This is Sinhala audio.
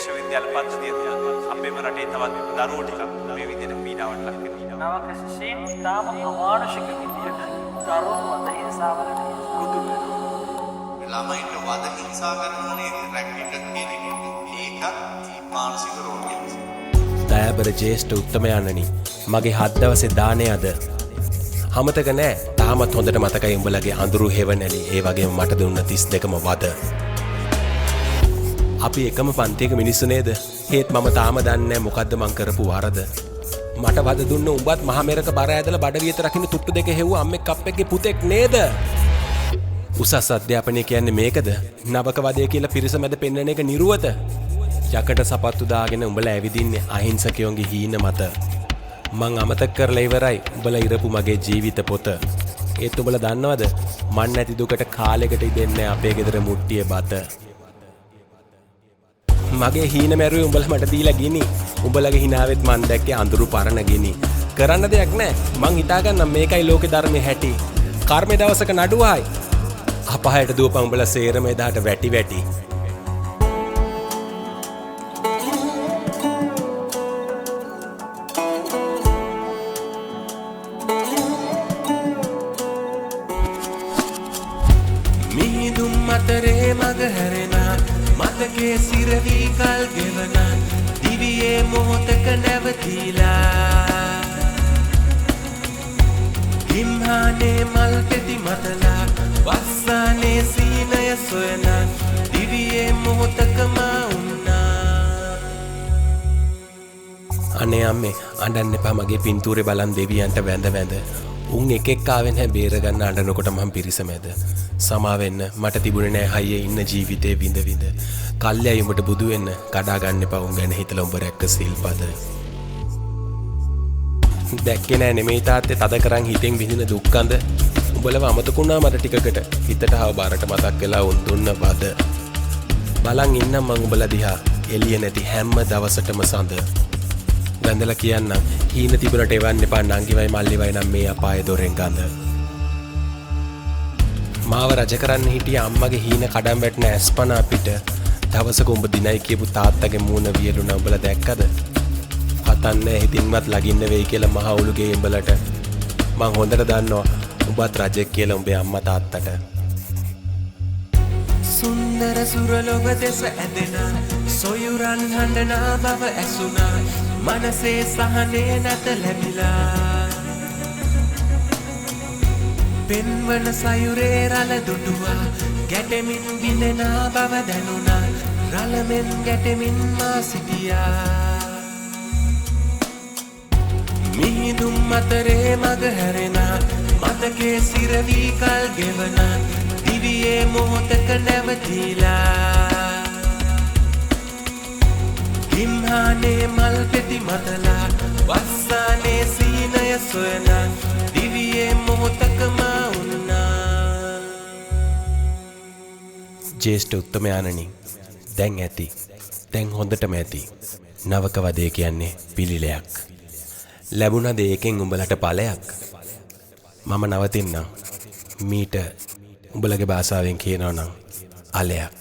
විශ්වවිද්‍යාල පද්ධතිය අපේම රටේ තවත් දරුවෝ ටිකක් මේ විදිහට පීඩාවට ලක් වෙනවා. නවක සිසින් තාම අමානුෂික විදියට දරුවෝ වද හිංසාවලට මුදු වෙනවා. ළමයින්ට වද හිංසා කරනනේ රැක්ටික කියන එක. ඒකත් මානසික රෝගයක්. දයාබර ජේෂ්ඨ උත්තමයන්ණනි, මගේ 7 දවසේ දාණය අද. අමතක නෑ, තාමත් හොඳට මතකයි උඹලගේ අඳුරු හෙවණැලි, ඒ වගේම මට දුන්න 32ම වද. අපි එකම පන්තියක මිනිස්සු නේද? හේත් මම තාම දන්නේ නෑ මොකද්ද මං කරපු වරද. මට වද දුන්න උඹත් මහා මෙරක බර ඇදලා බඩවියත රකින්න තුට්ටු දෙක හෙව්ව අම්මෙක් අප්පෙක්ගේ පුතෙක් නේද? උසස් අධ්‍යාපනය කියන්නේ මේකද? නවක වදය කියලා පිරිස මැද පෙන්වන එක නිරුවත. යකට සපත්තු දාගෙන උඹලා ඇවිදින්නේ අහිංසකයෝන්ගේ හීන මත. මං අමතක කරලා ඉවරයි උඹලා ඉරපු මගේ ජීවිත පොත. ඒත් උඹලා දන්නවද? මන් නැති දුකට කාලෙකට ඉදෙන්නේ අපේ ගෙදර මුට්ටියේ බත. මගේ හීන මැරුවේ උඹලා මට දීලා ගිනි. උඹලගේ හිනාවෙත් මන් දැක්කේ අඳුරු පරණ ගිනි. කරන්න දෙයක් නැහැ. මං හිතාගන්නම් මේකයි ලෝකේ ධර්මයේ හැටි. කර්මේ දවසක නඩුවයි. අපහයට දුවපන් උඹලා සේරම එදාට වැටි වැටි. මිහිඳුන් මතරේ මග හැරෙනා මතකේ සිරවී කල් ගෙවනා දිවියේ මොහොතක නැවතිලා හිම්හානේ මල් පෙති මතලා වස්සානේ සීනය සොයනා දිවියේ මොහොතකම වුණා. අනේ අම්මේ අඬන්න එපා මගේ පින්තූරේ බලන් දෙවියන්ට වැඳ වැඳ. උන් එකෙක් ආවෙන් හැ බේරගන්න අඬනකොට මම පිරිස මැද. සමාවෙන්න මට තිබුණේ නෑ හයියේ ඉන්න ජීවිතේ විඳ විඳ. කල්යයි උඹට බුදු වෙන්න කඩා ගන්න එපා උන් ගැන හිතලා උඹ රැක්ක සිල්පද. දැක්කේ නෑ නෙමෙයි තාත්තේ තද කරන් හිතෙන් විඳින දුක්කඳ. උඹලව අමතකුණා මට ටිකකට. හිතට හව බාරට මතක් වෙලා උන් දුන්න බද. බලන් ඉන්නම් මං උඹලා දිහා එළිය නැති හැම දවසටම සඳ. වැඳලා කියන්නම් හීන තිබුණට එවන්න එපා නංගිවයි මල්ලිවයි නම් මේ අපායේ දොරෙන් ගඳ. මාව රජ කරන්න හිටිය අම්මගේ හීන කඩම් වැටෙන ඇස්පනා පිට දවසක උඹ දිනයි කියපු තාත්තගේ මූණ වියලුණා උඹලා දැක්කද? පතන්නේ හිතින්වත් ලගින්න වෙයි කියලා මහ උළුගේ උඹලට. මං හොඳට දන්නවා උඹත් රජෙක් කියලා උඹේ අම්මා තාත්තට. සුන්දර සුරලොව දෙස ඇදෙනා සොයුරන් හඬනා බව ඇසුණා මනසේ සහනේ නැත ලැබිලා පෙන්වන සයුරේ රළ දුටුවා ගැටෙමින් බිඳෙනා බව දැනුණා රළමෙන් ගැටෙමින් මා සිටියා මිහිඳුන් මතරේ මග හැරෙනා මතකේ සිරවී කල් ගෙවනා දිවියේ මොහොතක නැවතිලා හිම්හානේ මල් පෙති මතලා වස්සානේ සීනය සොයනා දිවියේ මොහොතකම වුණා. ජේෂ්ඨ උත්තමයාණනි, දැන් ඇති. දැන් හොඳටම ඇති. නවක වදේ කියන්නේ පිළිලයක්. ලැබුණද ඒකෙන් උඹලට ඵලයක්? මම නවතින්නම්. මීට උඹලගේ භාෂාවෙන් කියනවා නම් අලයක්.